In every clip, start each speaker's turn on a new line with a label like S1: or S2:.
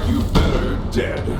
S1: You better dead.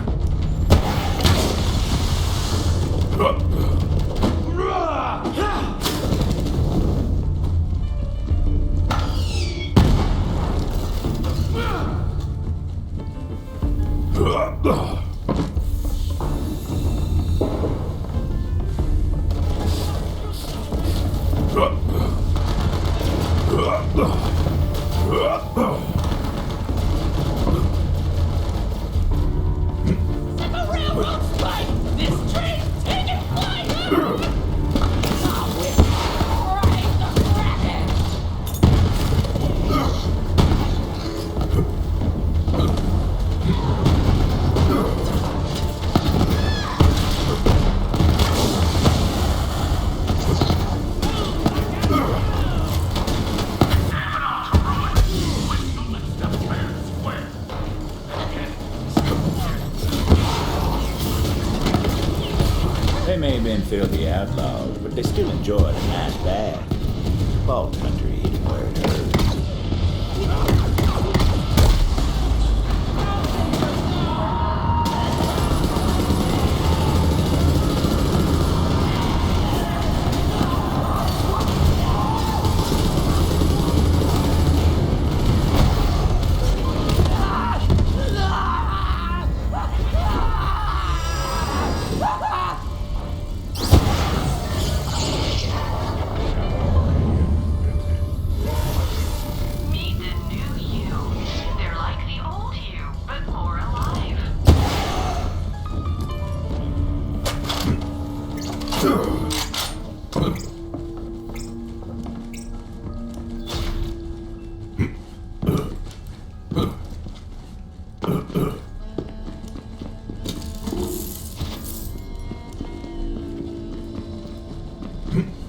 S2: They may have been filthy outlaws, but they still enjoyed a nice bath. Ball country hitting where it hurts.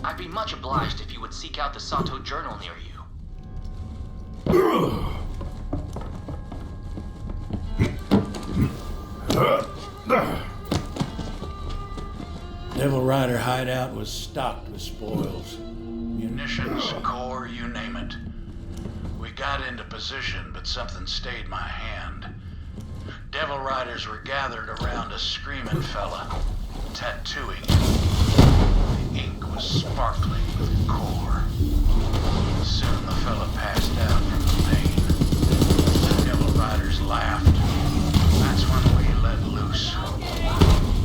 S3: I'd be much obliged if you would seek out the Sato Journal near you.
S4: Devil Rider hideout was stocked with spoils.
S5: Munitions, core, you name it. We got into position, but something stayed my hand. Devil Riders were gathered around a screaming fella, tattooing him. The ink was sparkling with core. Soon the fella passed out from the pain. The Devil Riders laughed. That's when we let loose.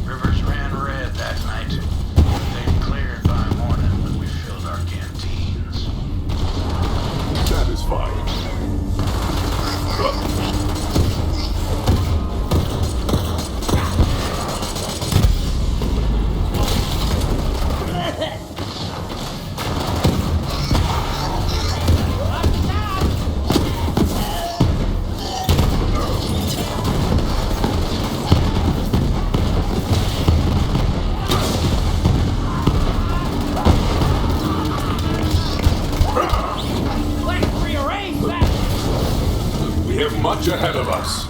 S5: Rivers ran red that night. They'd cleared by morning, but we filled our canteens.
S1: Satisfied. We have much ahead of us.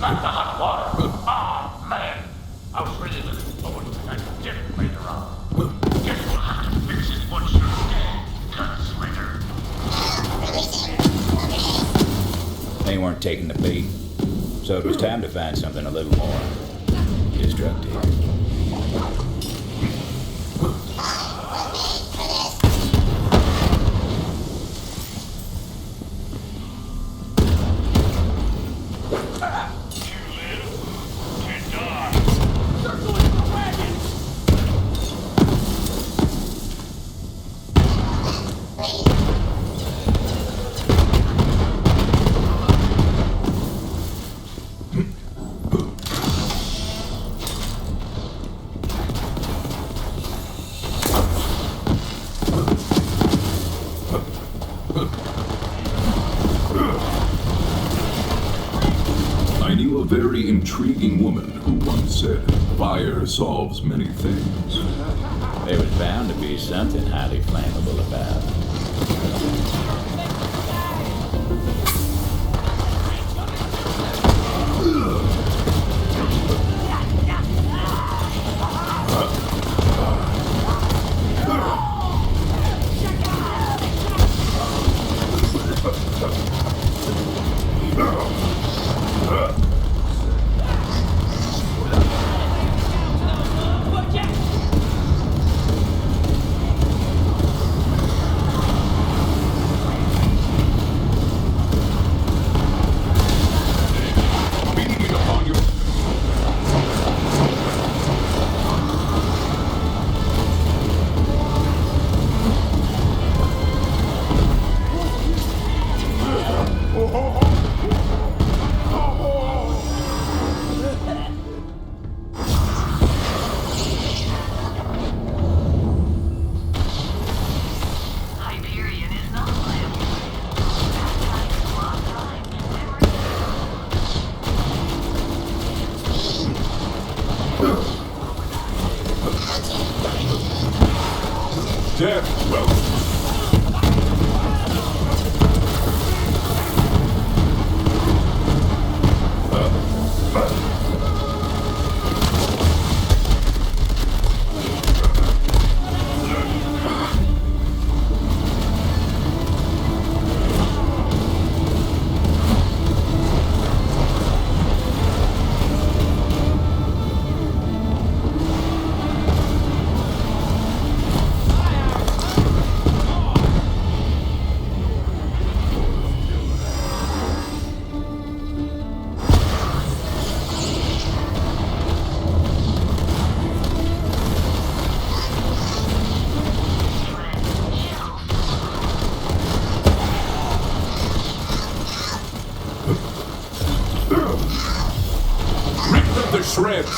S5: Not the hot water. Oh, man. I was really looking forward to that dip later on. Guess we'll have to fix it once you're dead, gunslinger.
S2: They weren't taking the bait, so it was time to find something a little more destructive.
S1: very intriguing woman who once said, "Fire solves many things."
S2: There was bound to be something highly flammable about it.
S1: Beating it upon you.
S6: Hyperion is not viable. That time is lost time.
S1: Death, well, rip them to shreds.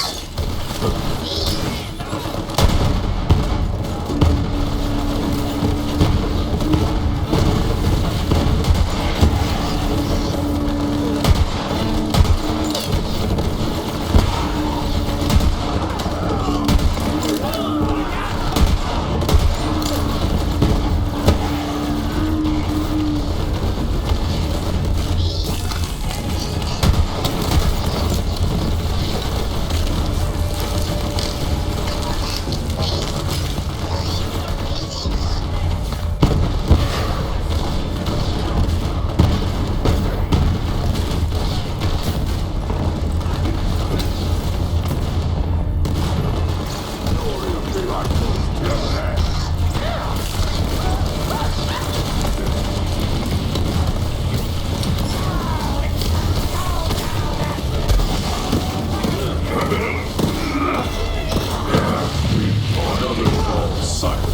S1: Another fall silent.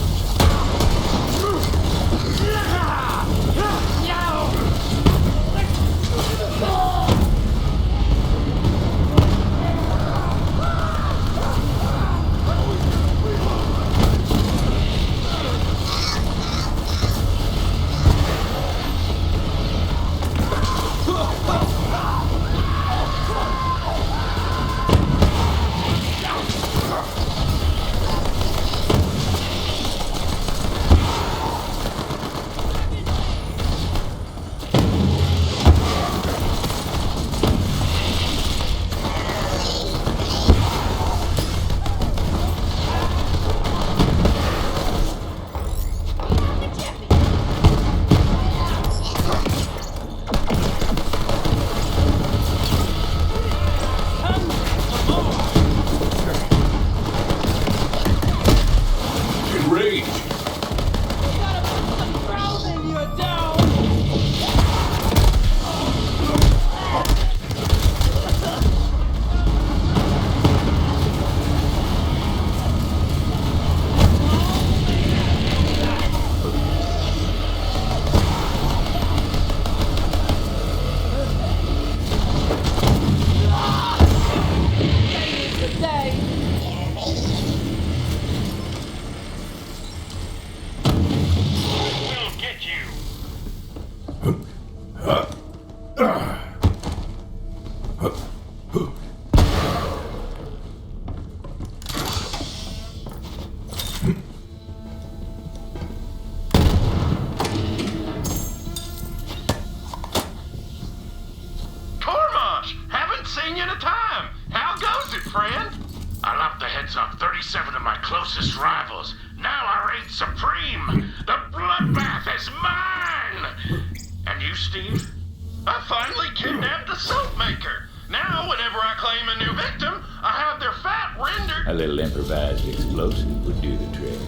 S1: Enrage.
S6: We'll get you.
S7: hands off 37 of my closest rivals. Now I reign supreme. The bloodbath is mine. And you, Steve? I finally kidnapped the soap maker. Now, whenever I claim a new victim, I have their fat rendered.
S2: A little improvised explosive would do the trick.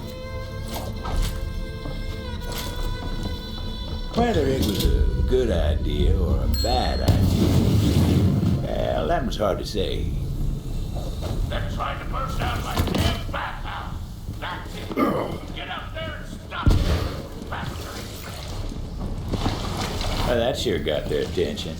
S2: Whether it was a good idea or a bad idea, well, that was hard to say.
S7: They're trying to burst out my damn bathhouse. That's it. Get out there and stop it. Bastard.
S2: Well, that sure got their attention.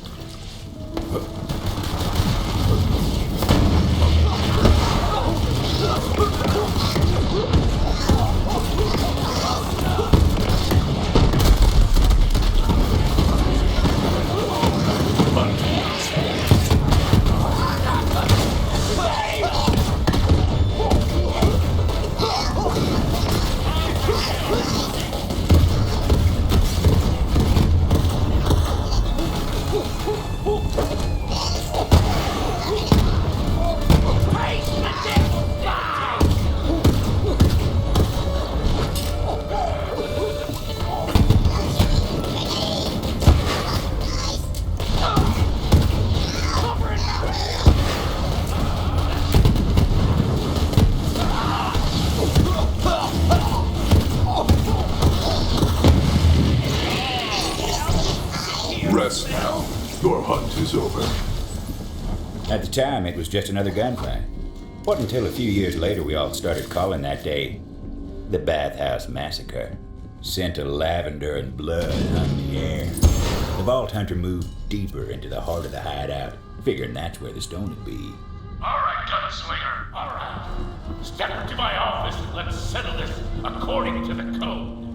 S1: Rest now. Your hunt is over.
S2: At the time, it was just another gunfight. Wasn't until a few years later we all started calling that day the Bathhouse Massacre. Scent of lavender and blood hung the air. The Vault Hunter moved deeper into the heart of the hideout, figuring that's where the stone would be.
S7: All right, gunslinger. All right. Step into my office and let's settle this according to the code.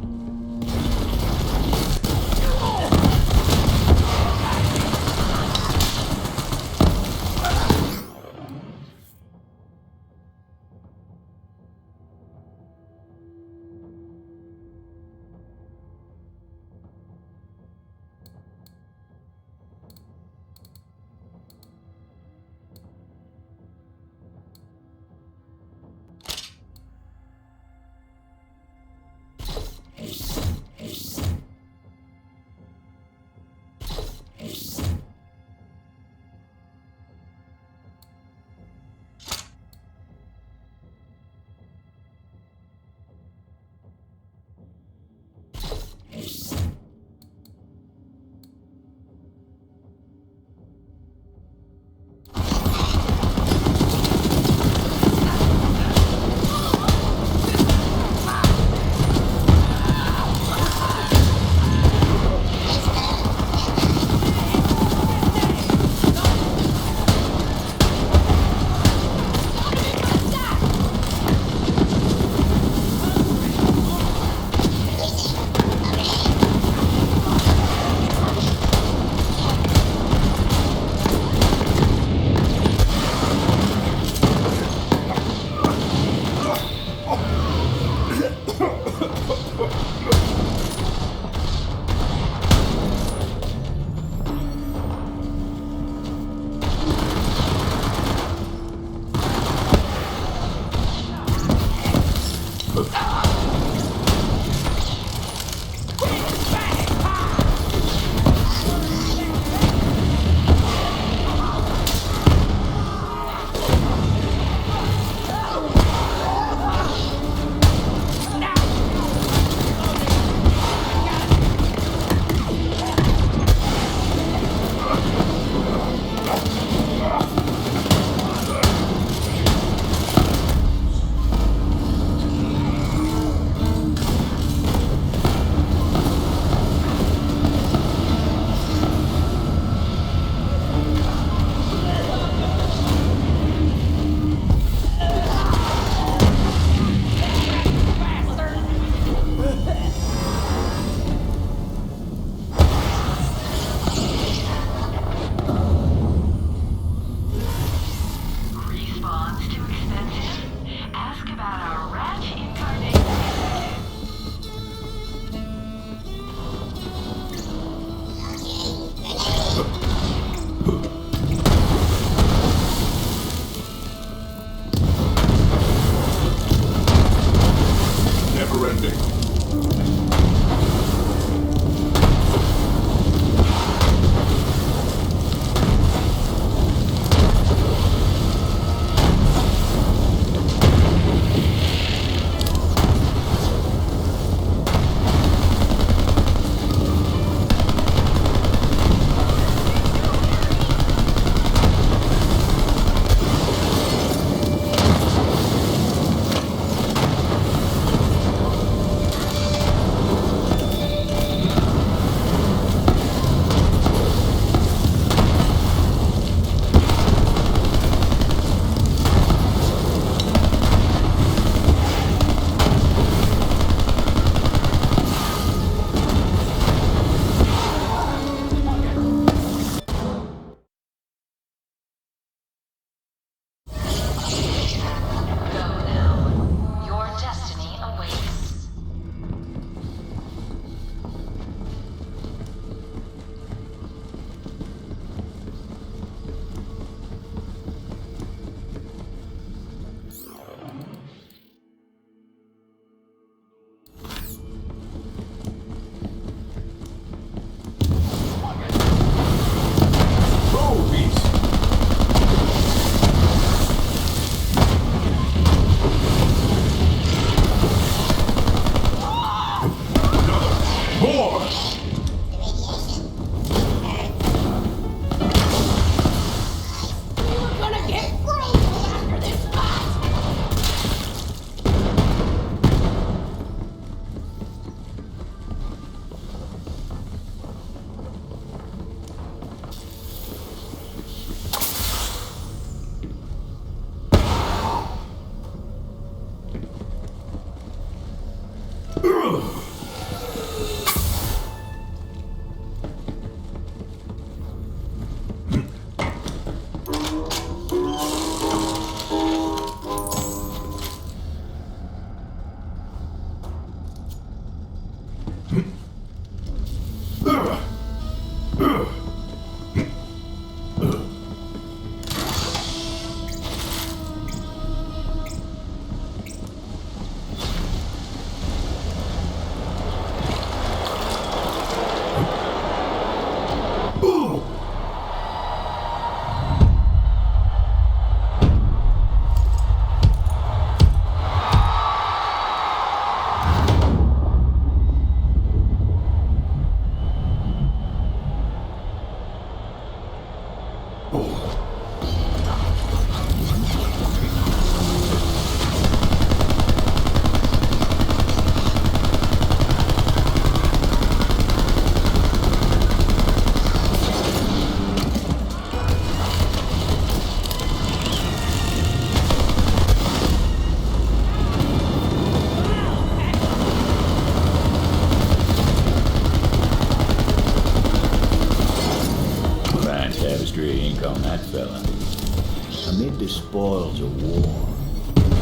S2: spoils of war.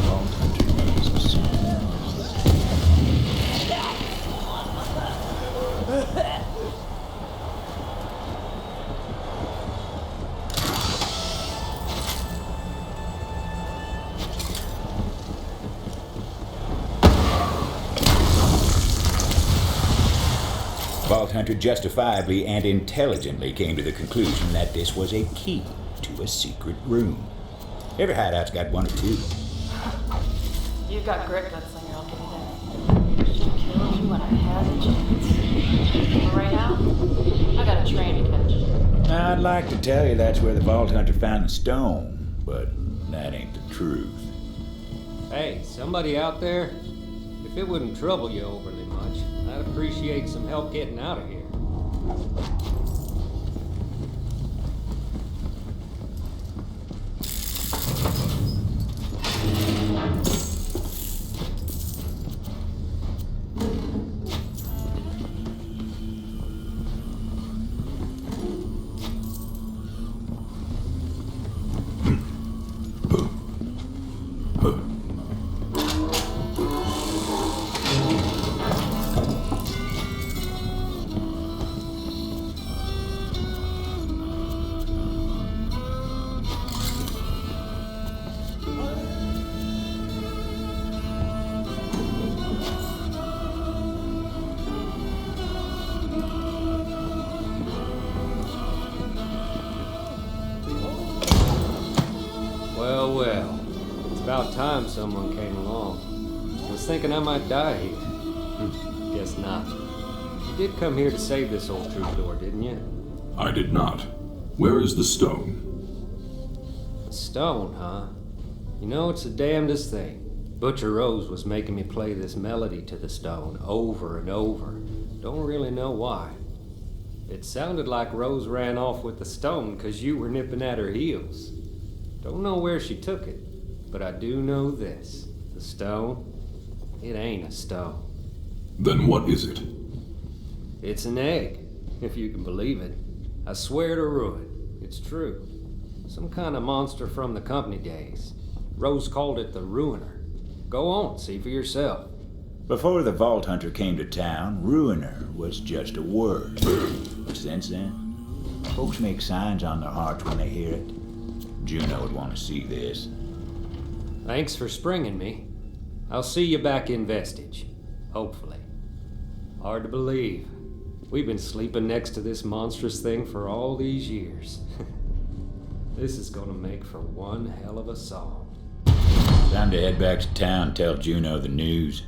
S2: Vault Hunter knows the Vault Hunter justifiably and intelligently came to the conclusion that this was a key to a secret room. Every hideout's got one or two.
S6: You've got great gunslinger, I'll give you that. Should have killed you when I had the chance. But right now, I got a train to catch.
S2: Now, I'd like to tell you that's where the Vault Hunter found the stone, but that ain't the truth.
S8: Hey, somebody out there? If it wouldn't trouble you overly much, I'd appreciate some help getting out of here. Well, it's about time someone came along. I was thinking I might die here. Guess not. You did come here to save this old troubadour, didn't you?
S1: I did not. Where is the stone?
S8: A stone, huh? You know, it's the damnedest thing. Butcher Rose was making me play this melody to the stone over and over. Don't really know why. It sounded like Rose ran off with the stone because you were nipping at her heels. Don't know where she took it, but I do know this. The stone, it ain't a stone.
S1: Then what is it?
S8: It's an egg, if you can believe it. I swear to ruin, it's true. Some kind of monster from the company days. Rose called it the Ruiner. Go on, see for yourself.
S2: Before the Vault Hunter came to town, Ruiner was just a word. But since then, folks make signs on their hearts when they hear it. Juno would want to see this.
S8: Thanks for springing me. I'll see you back in Vestige. Hopefully. Hard to believe. We've been sleeping next to this monstrous thing for all these years. This is gonna make for one hell of a song.
S2: Time to head back to town and tell Juno the news.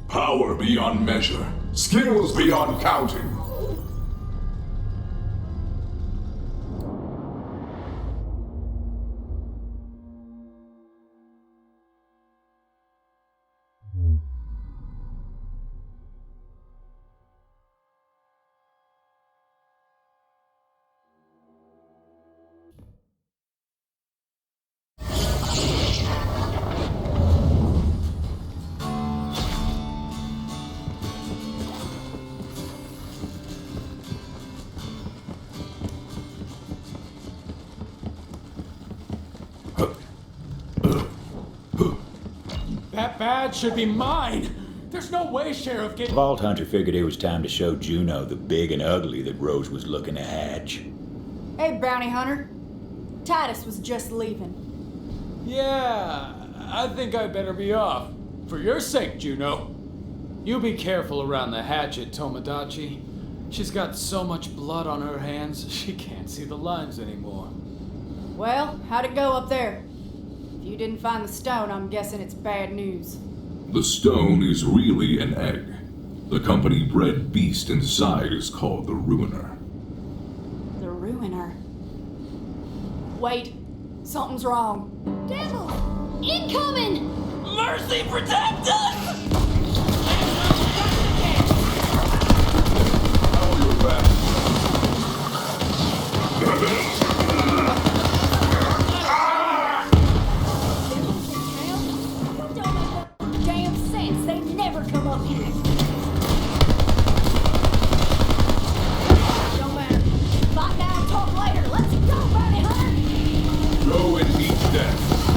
S1: Power beyond measure. Skills beyond counting.
S9: That badge should be mine! There's no way Sheriff get—
S2: Vault Hunter figured it was time to show Juno the big and ugly that Rose was looking to hatch.
S10: Hey, Bounty Hunter. Titus was just leaving.
S9: Yeah, I think I better be off. For your sake, Juno. You be careful around the hatchet, Tomodachi. She's got so much blood on her hands, she can't see the lines anymore.
S10: Well, how'd it go up there? If you didn't find the stone, I'm guessing it's bad news.
S1: The stone is really an egg. The company-bred beast inside is called the Ruiner.
S10: The Ruiner. Wait, something's wrong. Devil! Incoming!
S6: Mercy, protect us!
S1: How are your back?
S10: Damn sense, they never come up here. Don't matter. Fight now, talk later. Let's go, Bounty Hunter!
S1: Go and meet death.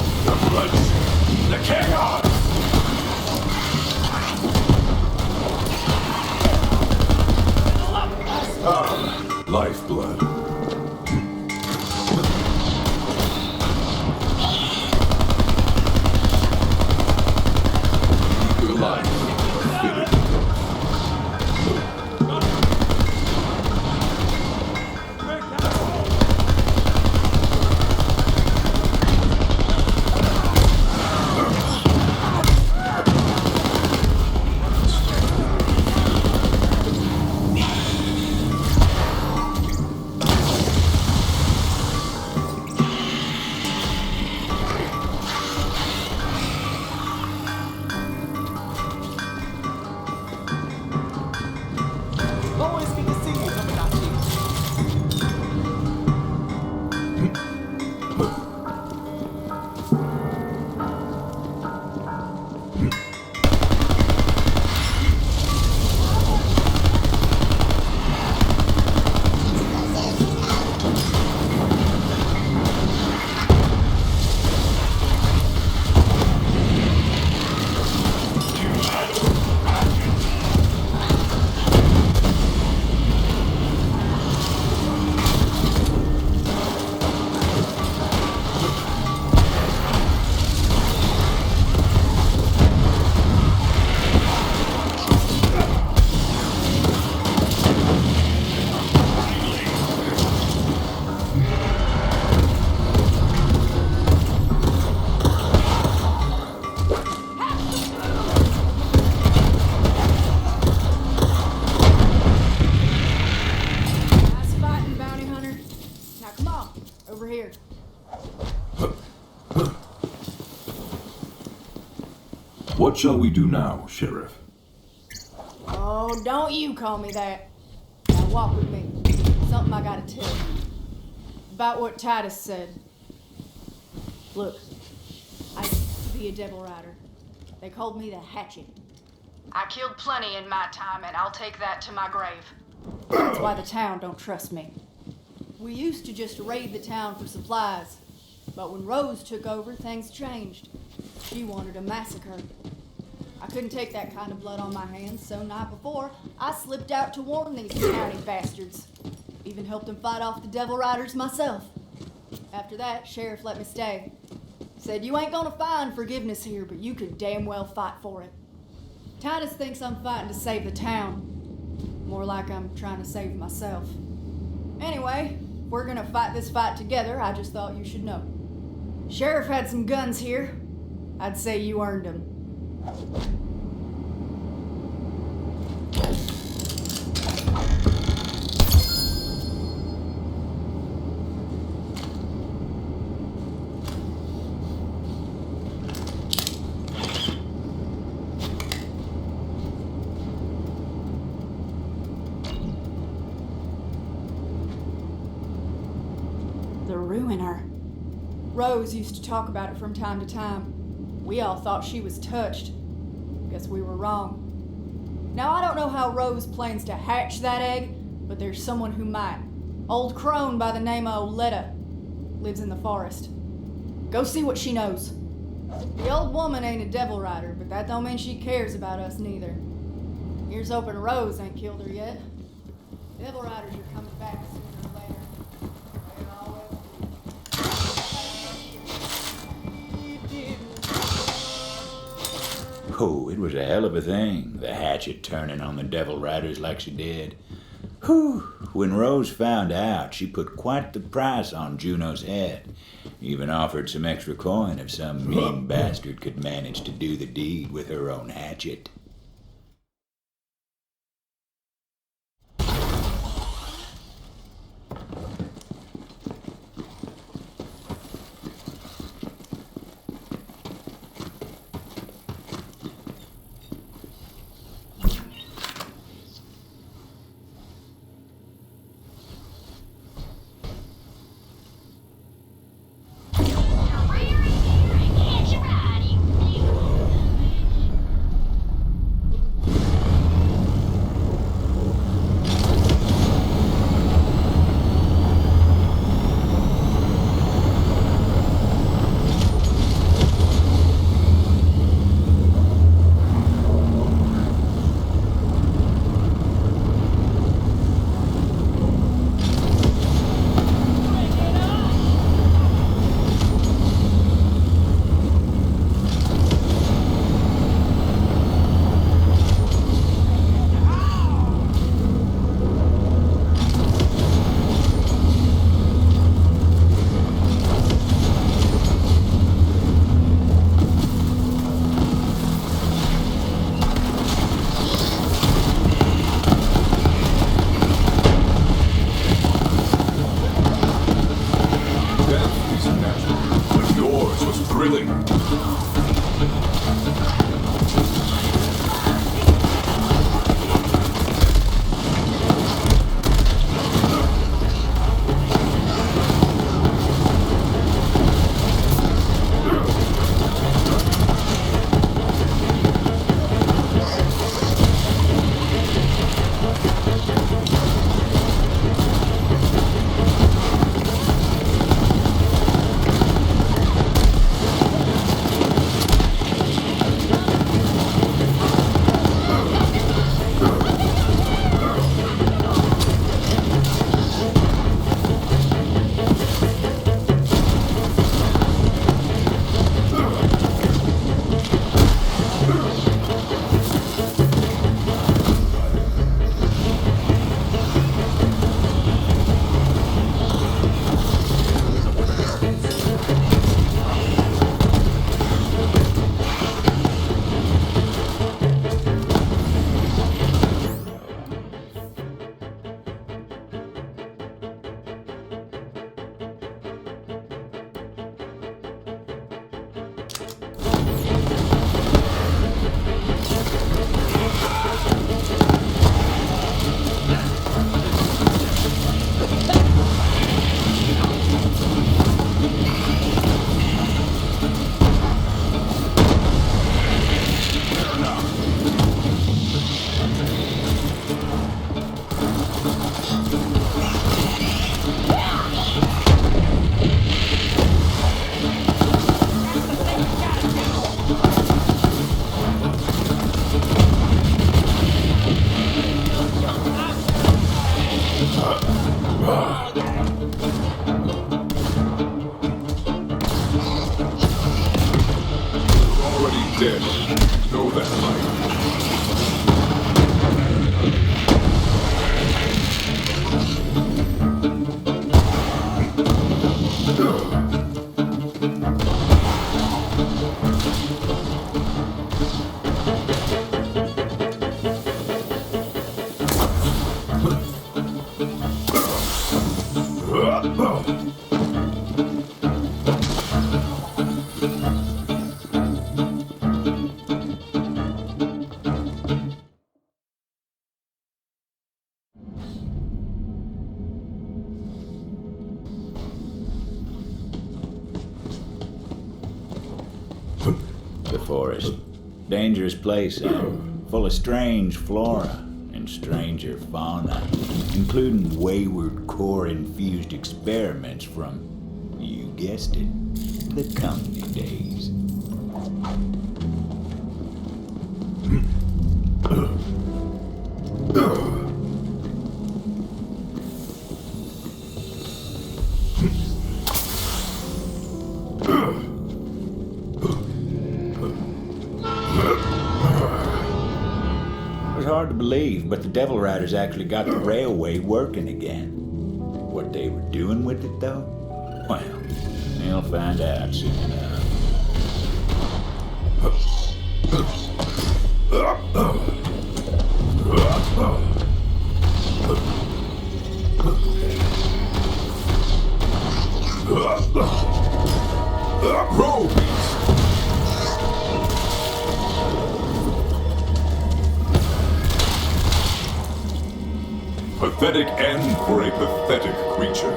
S1: What shall we do now, Sheriff?
S10: Oh, don't you call me that. Now walk with me. Something I gotta tell you. About what Titus said. Look, I used to be a devil rider. They called me the Hatchet. I killed plenty in my time, and I'll take that to my grave. That's why the town don't trust me. We used to just raid the town for supplies, but when Rose took over, things changed. She wanted a massacre. I couldn't take that kind of blood on my hands, so night before, I slipped out to warn these county bastards. Even helped them fight off the devil riders myself. After that, Sheriff let me stay. Said, you ain't gonna find forgiveness here, but you could damn well fight for it. Titus thinks I'm fighting to save the town. More like I'm trying to save myself. Anyway, if we're gonna fight this fight together, I just thought you should know. Sheriff had some guns here. I'd say you earned them. The Ruiner. Rose used to talk about it from time to time. We all thought she was touched. Guess we were wrong. Now, I don't know how Rose plans to hatch that egg, but there's someone who might. Old crone by the name of Oletta. Lives in the forest. Go see what she knows. The old woman ain't a devil rider, but that don't mean she cares about us neither. Here's hoping Rose ain't killed her yet. Devil riders are coming back sooner or later. They always do.
S2: Oh, it was a hell of a thing, the Hatchet turning on the devil riders like she did. Whew, when Rose found out, she put quite the price on Juno's head. Even offered some extra coin if some mean bastard could manage to do the deed with her own hatchet.
S1: Know that light.
S2: The forest. Dangerous place, full of strange flora and stranger fauna, including wayward core-infused experiments from, you guessed it, the company days. It was hard to believe, but the Devil Riders actually got the railway working again. What they were doing with it, though? Well, you'll find out soon enough.
S1: Roll beast! Pathetic end for a pathetic creature.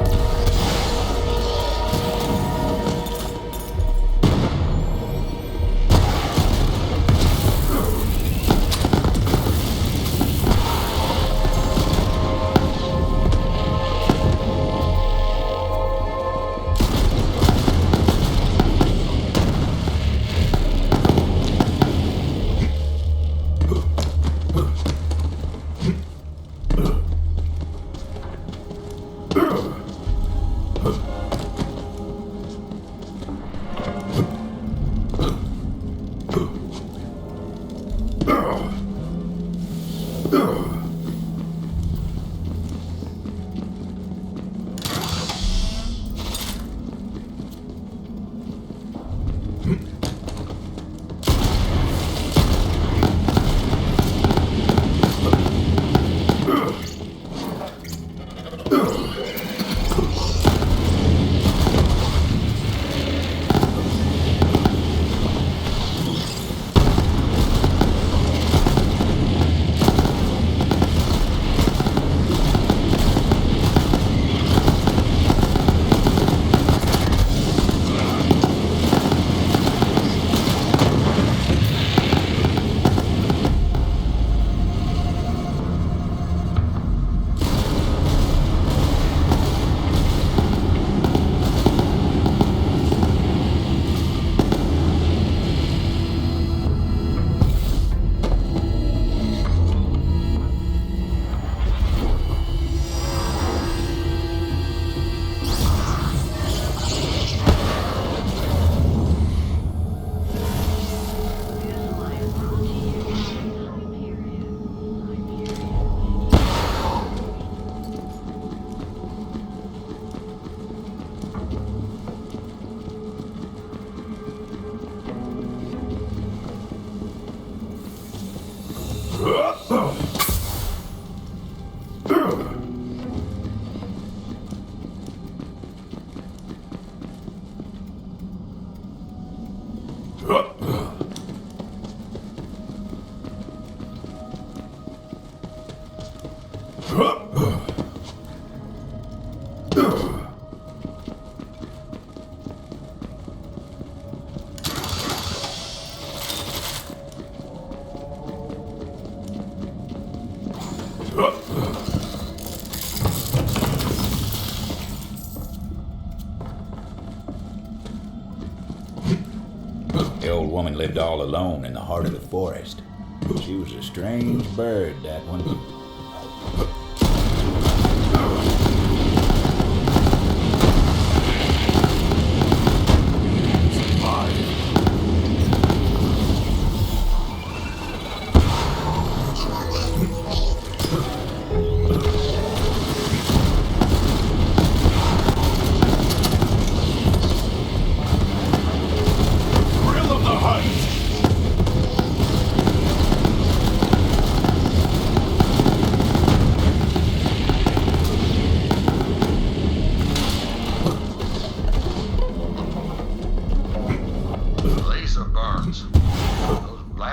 S2: The old woman lived all alone in the heart of the forest. She was a strange bird, that one.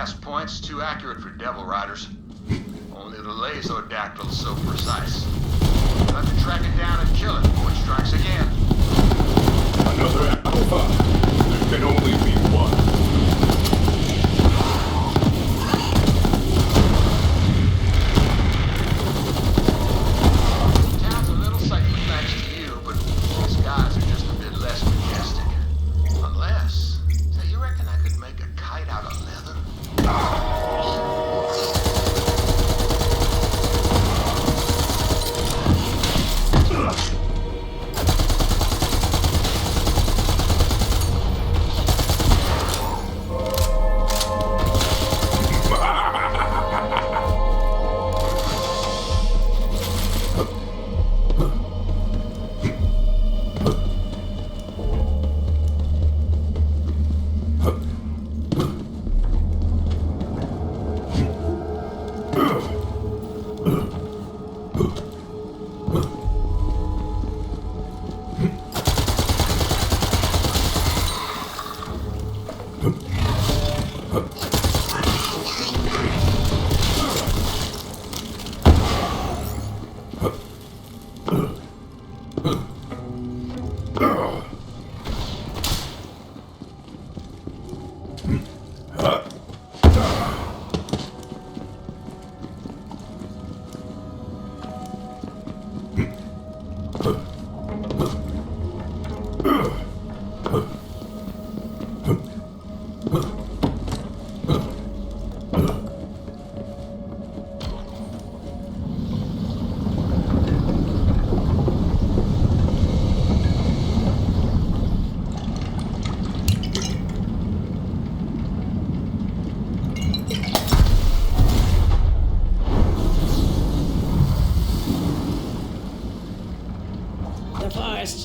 S11: cast point's too accurate for Devil Riders. Only the Laserdactyl is so precise. We'll have to track it down and kill it before it strikes again.
S1: Another Alpha. There can only be one.
S11: Town's a little safer thanks to you, but these guys are just a bit less majestic. Unless, say, you reckon I could make a kite out of leather?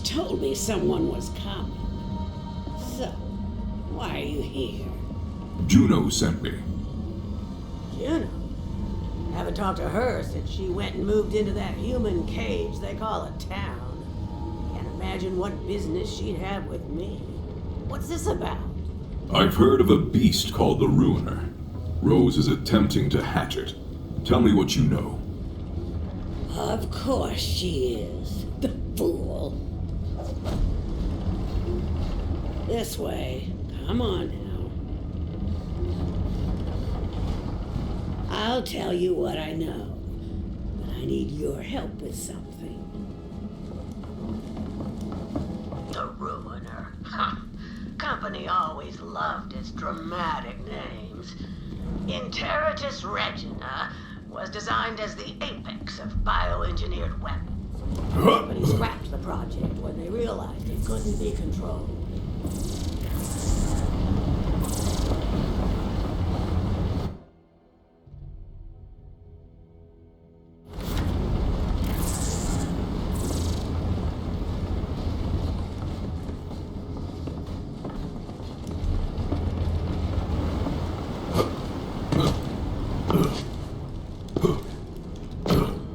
S12: Told me someone was coming. So, why are you here?
S1: Juno sent me.
S12: Juno? Haven't talked to her since she went and moved into that human cage they call a town. Can't imagine what business she'd have with me. What's this about?
S1: I've heard of a beast called the Ruiner. Rose is attempting to hatch it. Tell me what you know.
S12: Of course she is. The fool. This way. Come on now. I'll tell you what I know, but I need your help with something. The Ruiner. Company always loved its dramatic names. Interitus Regina was designed as the apex of bioengineered weapons. The company scrapped the project when they realized it couldn't be controlled.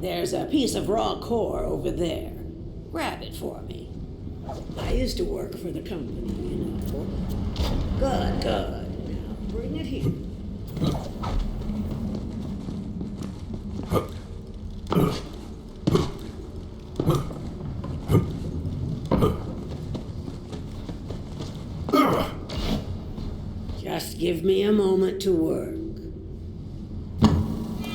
S12: There's a piece of raw core over there. Grab it for me. I used to work for the company, you know. Good, good. Now bring it here. Just give me a moment to work.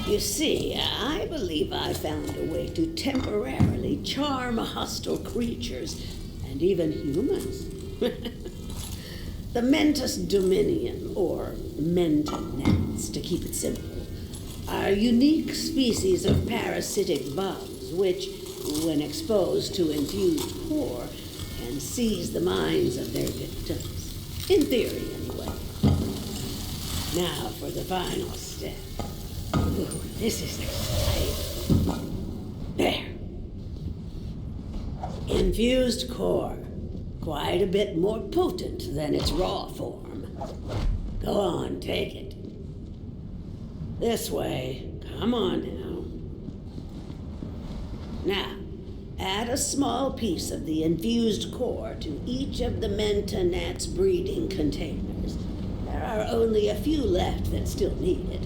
S12: You see, I believe I found a way to temporarily charm hostile creatures, and even humans. The Mentis Dominion, or Mentonets, to keep it simple, are unique species of parasitic bugs which, when exposed to infused core, can seize the minds of their victims. In theory, anyway. Now for the final step. Ooh, this is exciting. There. Infused core. Quite a bit more potent than its raw form. Go on, take it. This way. Come on now. Now, add a small piece of the infused core to each of the Mentonet's breeding containers. There are only a few left that still need it.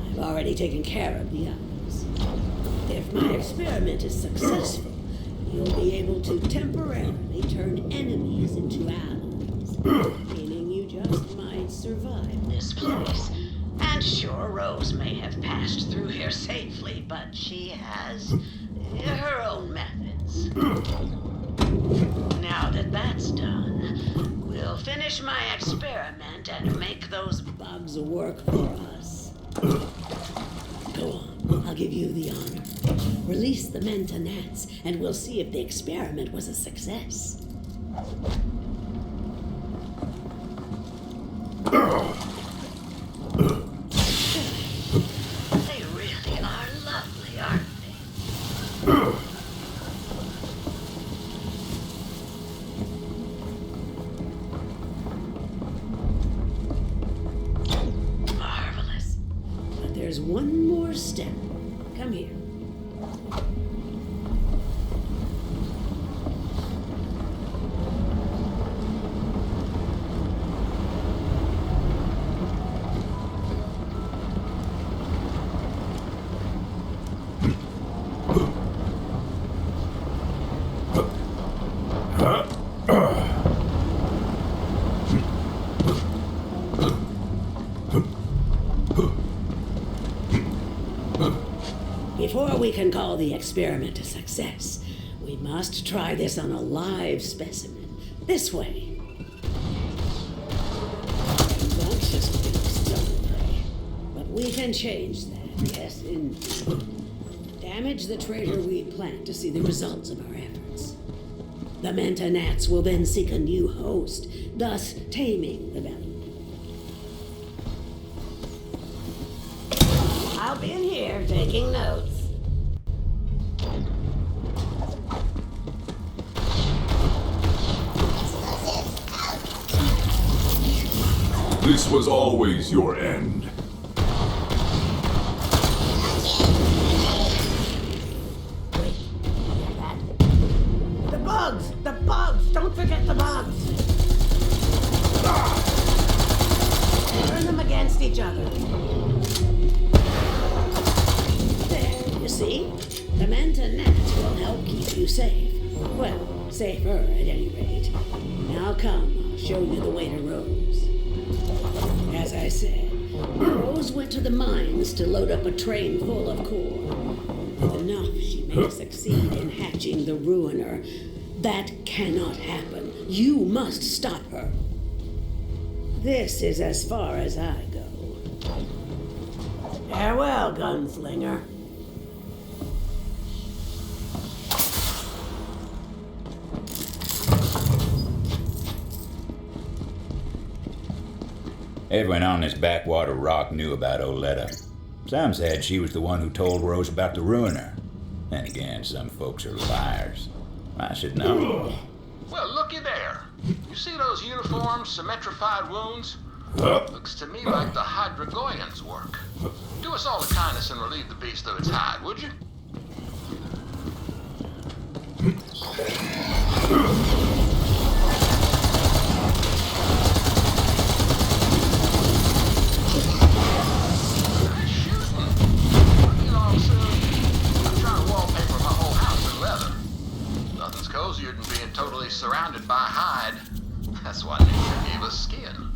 S12: I've already taken care of the others. If my experiment is successful, you'll be able to temporarily turn enemies into allies, meaning you just might survive this place. And sure, Rose may have passed through here safely, but she has her own methods. Now that that's done, we'll finish my experiment and make those bugs work for us. Go on, I'll give you the honor. Release the men to gnats, and we'll see if the experiment was a success. They really are lovely, aren't they? Marvelous. But there's one more step. Come here. Before we can call the experiment a success, we must try this on a live specimen. This way. Rambunctious beast, don't they? But we can change that, yes, indeed. Damage the traitor weed plant to see the results of our efforts. The Manta gnats will then seek a new host, thus taming the valley. I'll be in here taking notes.
S1: This was always your end.
S12: Wait, you hear that? The bugs! The bugs! Don't forget the bugs! Turn them against each other. There, you see? The Manta gnats will help keep you safe. Well, safer at any rate. Now come, I'll show you the way to Rose. As I said, Rose went to the mines to load up a train full of core. Enough she may succeed in hatching the Ruiner. That cannot happen. You must stop her. This is as far as I go. Farewell, gunslinger.
S2: Everyone on this backwater rock knew about Oletta. Some said she was the one who told Rose about the Ruiner. Then again, some folks are liars. I should know.
S11: Well, looky there. You see those uniform, symmetrified wounds? Looks to me like the Hydragoyans' work. Do us all a kindness and relieve the beast of its hide, would you? Cozier than being totally surrounded by hide. That's why nature gave us skin.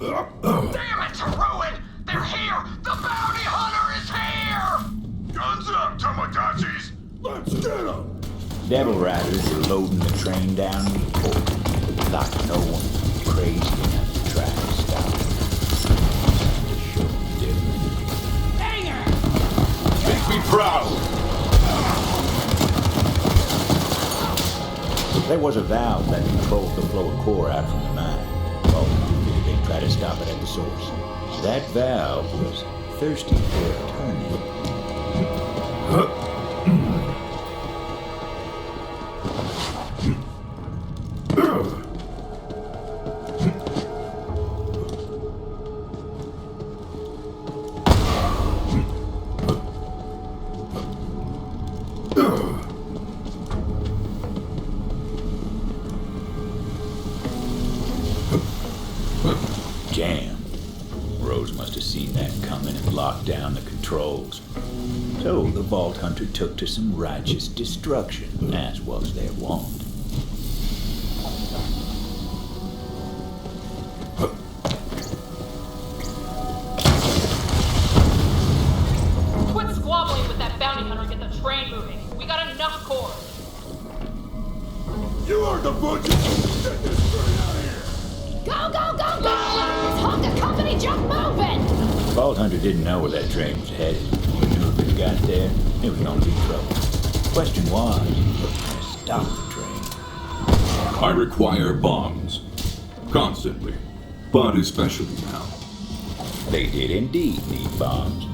S7: Damn it, Ruin! They're here! The bounty hunter is here! Guns up, Tomodachi's! Let's get them!
S2: Devil Riders are loading the train down with coal. Like no one crazy enough to try to stop them. Sure did.
S7: Banger!
S1: Make me proud!
S2: There was a valve that controlled the flow of core out from the mine. Well, try to stop it at the source. That valve was thirsty for a turn-in. Jam. Rose must have seen that coming and locked down the controls. So the Vault Hunter took to some righteous destruction, as was their wont.
S6: Quit squabbling with that bounty hunter and get the train moving. We got enough cores.
S1: You are the butcher! Get this train out of here!
S10: Go, go, go, go! This Honda company jump moving!
S2: Vault Hunter didn't know where that train was headed. He knew if it got there, it was gonna be trouble. Question was, stop the train.
S1: I require bombs. Constantly. But especially now.
S2: They did indeed need bombs.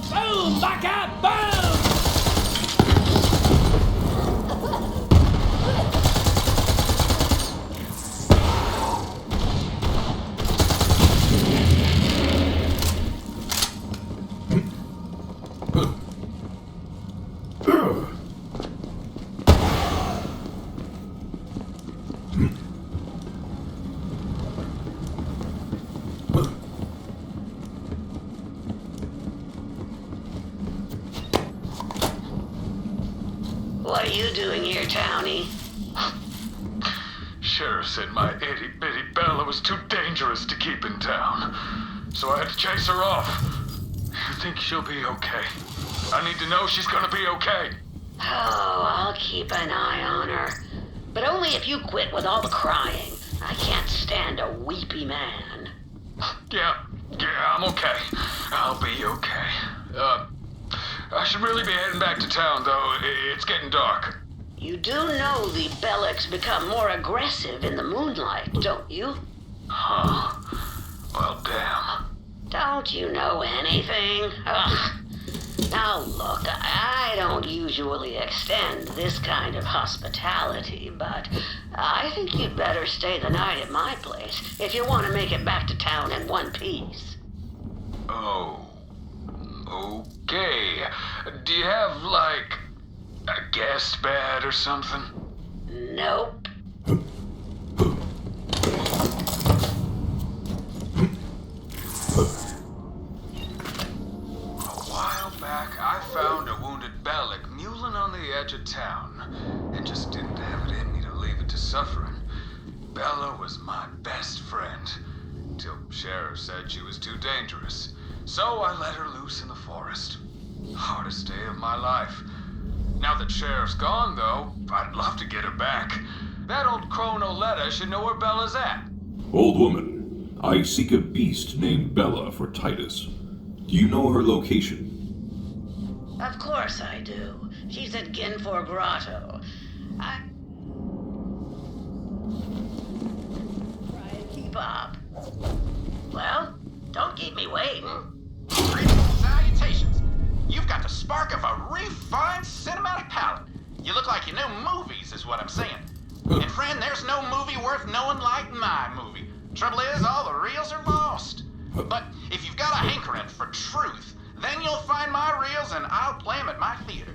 S9: Boom! Back up! Boom!
S12: What are you doing here, Townie?
S7: Sheriff said my itty-bitty Bella was too dangerous to keep in town. So I had to chase her off. You think she'll be okay? I need to know she's gonna be okay.
S12: Oh, I'll keep an eye on her. But only if you quit with all the crying. I can't stand a weepy man.
S7: Yeah, I'm okay. I'll be okay. I should really be heading back to town, though. It's getting dark.
S12: You do know the Bellics become more aggressive in the moonlight, don't you?
S7: Huh. Well, damn.
S12: Don't you know anything? Ugh. Now look, I don't usually extend this kind of hospitality, but I think you'd better stay the night at my place if you want to make it back to town in one piece.
S7: Oh. Okay. Do you have, like, a guest bed or something?
S12: Nope.
S7: I found a wounded Bellic mewling on the edge of town, and just didn't have it in me to leave it to suffering. Bella was my best friend, till Sheriff said she was too dangerous. So I let her loose in the forest. Hardest day of my life. Now that Sheriff's gone, though, I'd love to get her back. That old crone Oletta should know where Bella's at.
S1: Old woman, I seek a beast named Bella for Titus. Do you know her location?
S12: Of course I do. She's at Ginfor Grotto. Try and keep up. Well, don't keep me waiting.
S11: Greetings and salutations. You've got the spark of a refined cinematic palette. You look like you know movies, is what I'm saying. And friend, there's no movie worth knowing like my movie. Trouble is, all the reels are lost. But if you've got a hankering for truth, then you'll find my reels and I'll play them at my theater.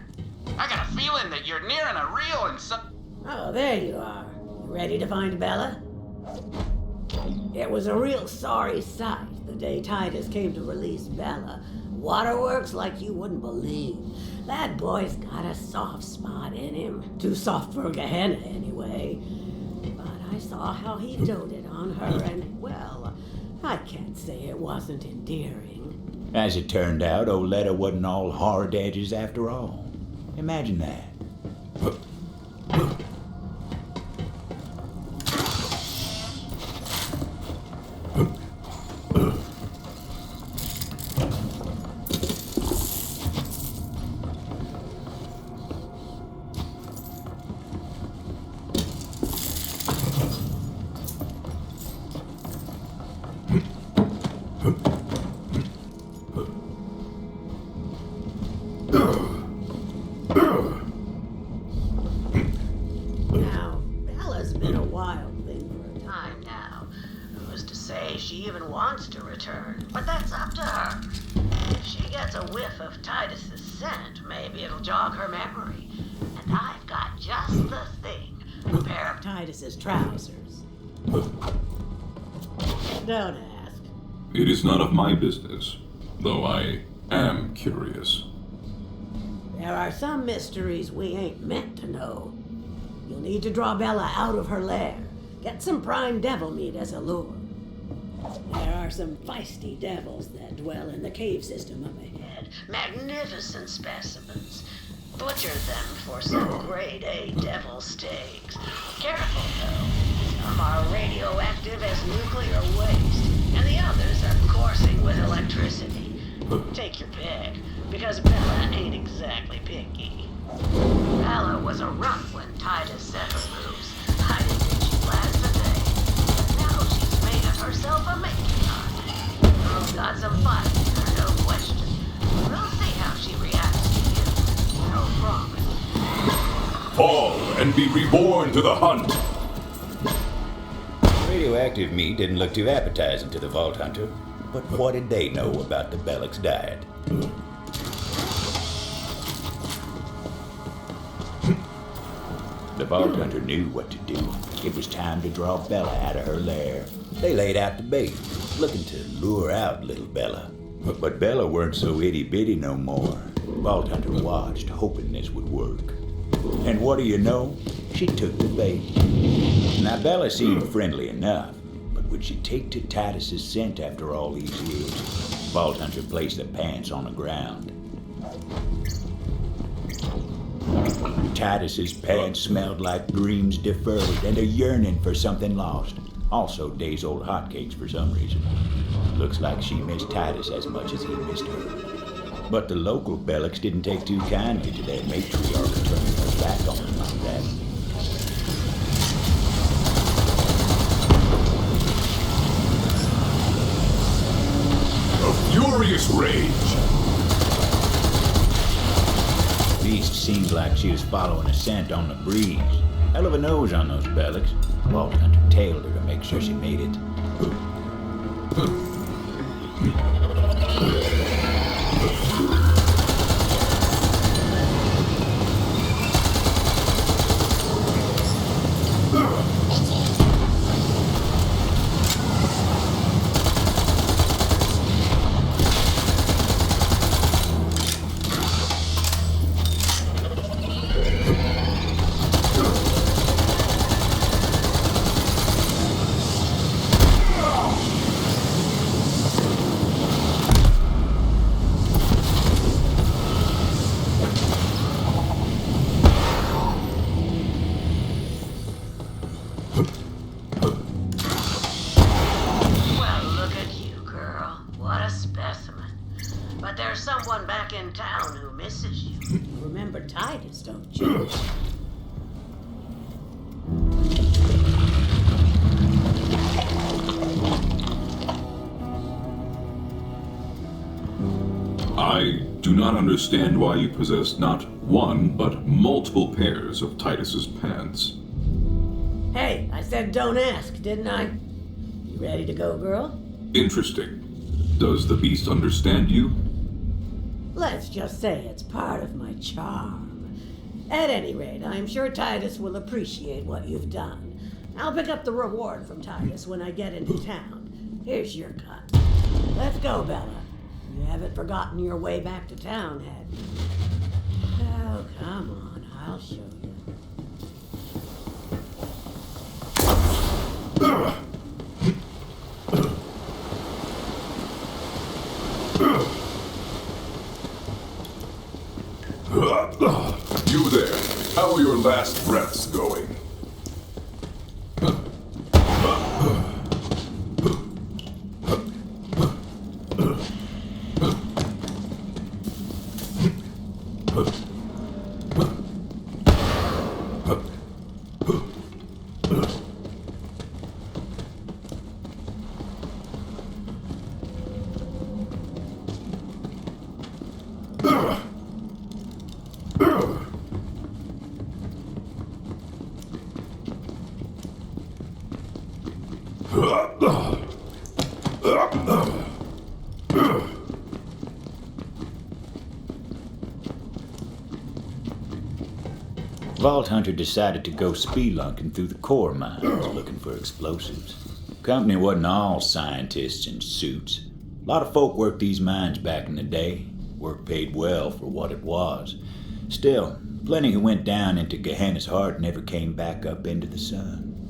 S11: I got a feeling that you're nearing a reel in some...
S12: Oh, there you are. Ready to find Bella? It was a real sorry sight the day Titus came to release Bella. Waterworks like you wouldn't believe. That boy's got a soft spot in him. Too soft for Gehenna, anyway. But I saw how he doted on her, and, well, I can't say it wasn't endearing.
S2: As it turned out, Oletta wasn't all hard edges after all. Imagine that.
S12: wants to return, but that's up to her. If she gets a whiff of Titus's scent, maybe it'll jog her memory. And I've got just the thing. A pair of Titus's trousers. Don't ask.
S1: It is none of my business, though I am curious.
S12: There are some mysteries we ain't meant to know. You'll need to draw Bella out of her lair. Get some prime devil meat as a lure. There are some feisty devils that dwell in the cave system up ahead. Magnificent specimens. Butcher them for some grade A devil steaks. Careful, though. Some are radioactive as nuclear waste, and the others are coursing with electricity. Take your pick, because Bella ain't exactly picky. Bella was a rough when Titus set her loose. I didn't think she'd last a day. But now she's made of herself a matriarch. Girl's got some fight in her, no question. We'll see how she reacts to you. No promise.
S1: Fall and be reborn to the hunt!
S2: Radioactive meat didn't look too appetizing to the Vault Hunter, but what did they know about the Bellic's diet? The Vault Hunter knew what to do. It was time to draw Bella out of her lair. They laid out the bait, looking to lure out little Bella. But Bella weren't so itty-bitty no more. Vault Hunter watched, hoping this would work. And what do you know? She took the bait. Now, Bella seemed friendly enough, but would she take to Titus's scent after all these years? Vault Hunter placed the pants on the ground. Titus's pants smelled like dreams deferred and a yearning for something lost. Also days-old hotcakes for some reason. Looks like she missed Titus as much as he missed her. But the local Bellics didn't take too kindly to their matriarch turning her back on them like that.
S1: A furious rage!
S2: Beast seemed like she was following a scent on the breeze. Hell of a nose on those Bellics. Vault Hunter tailed her to make sure she made it.
S12: In town who misses you. Remember Titus, don't you?
S1: I do not understand why you possess not one, but multiple pairs of Titus's pants.
S12: Hey, I said don't ask, didn't I? You ready to go, girl?
S1: Interesting. Does the beast understand you?
S12: Let's just say it's part of my charm. At any rate, I'm sure Titus will appreciate what you've done. I'll pick up the reward from Titus when I get into town. Here's your cut. Let's go, Bella. You haven't forgotten your way back to town, have you? Oh, come on. I'll show you.
S1: You there, how are your last breaths going?
S2: Vault Hunter decided to go spelunking through the core mines looking for explosives. Company wasn't all scientists in suits. A lot of folk worked these mines back in the day. Work paid well for what it was. Still, plenty who went down into Gehenna's heart never came back up into the sun.